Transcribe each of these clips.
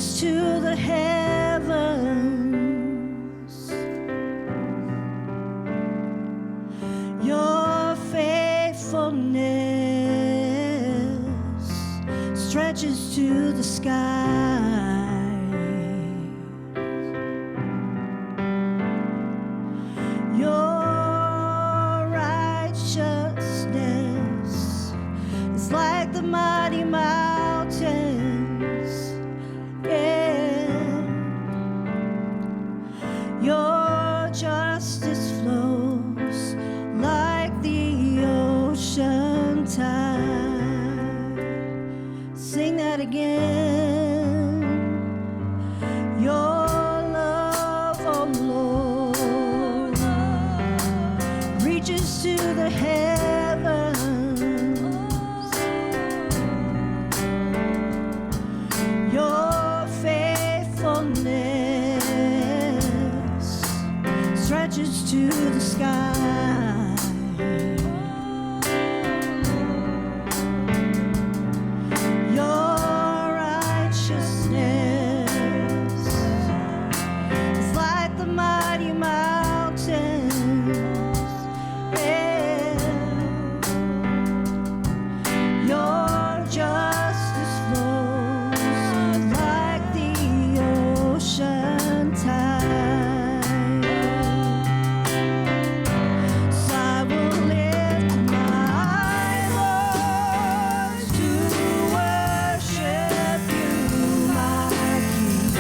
reaches to the heavens. Your faithfulness stretches to the sky. Your righteousness is like the mighty mountains. Yeah. Your justice flows like the ocean tide. Sing that again. Your love, oh Lord, reaches to the heavens. Your faithfulness stretches to the sky. Your righteousness is like the mighty mountains. Yeah. Your justice flows like the ocean tide. So I will lift my voice to worship you, my King.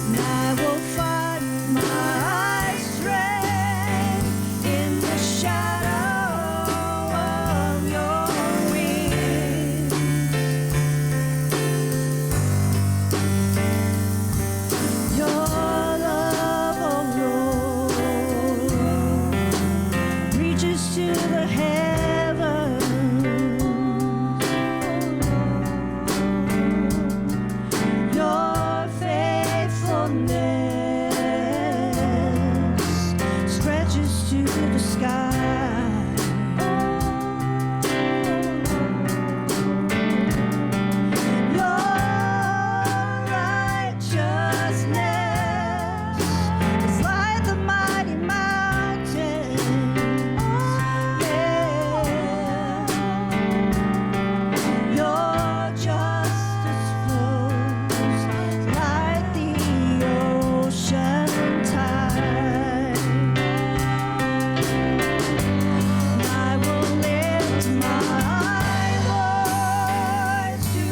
And I will find my strength in the shadow of your wings. Your love, oh Lord, reaches to the heavens. Your faithfulness stretches to the sky. Your righteousness is like the mighty mountains. Yeah. Your justice flows like the ocean tide. And I will lift my voice to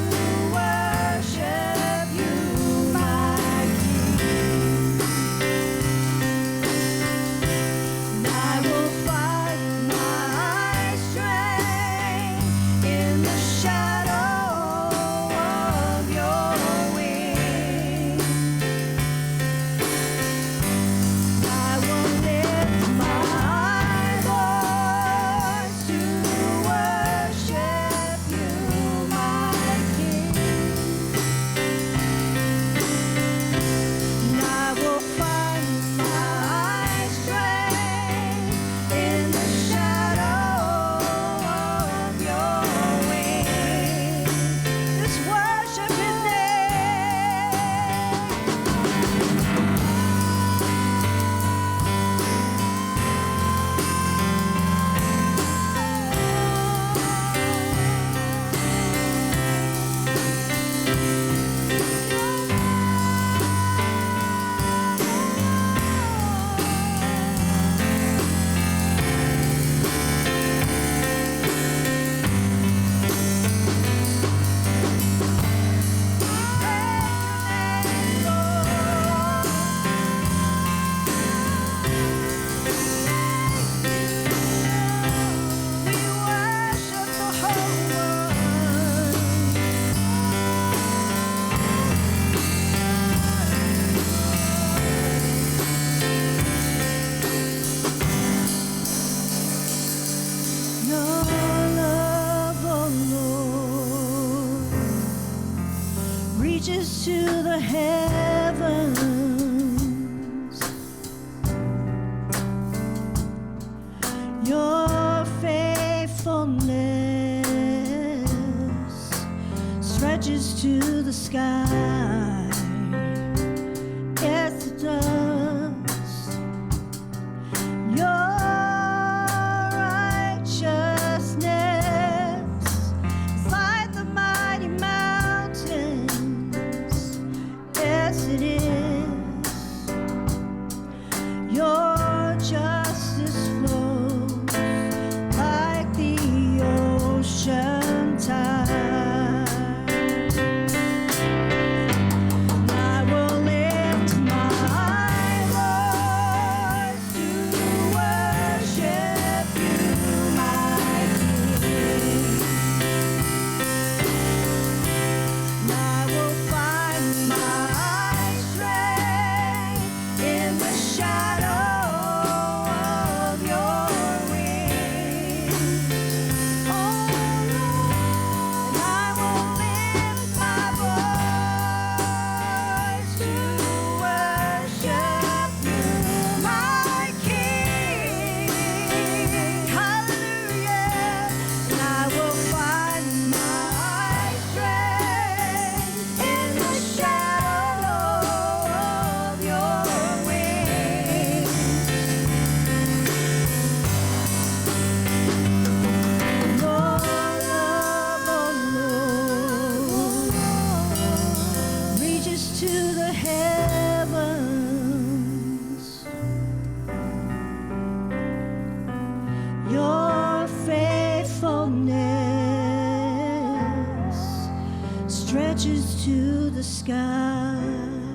worship you, my King. And I will find my strength in the shadow of your wings. And I will lift my voice to worship you, my King. And I will find my strength in the shadow of your wings. Just worship His We worship the whole world. Your love, oh Lord, reaches to the heavens. Your faithfulness stretches to the sky. Yes, it does. Your righteousness is like the mighty mountains. Yes, it is. Your justice flows like the ocean tide. Your faithfulness stretches to the sky.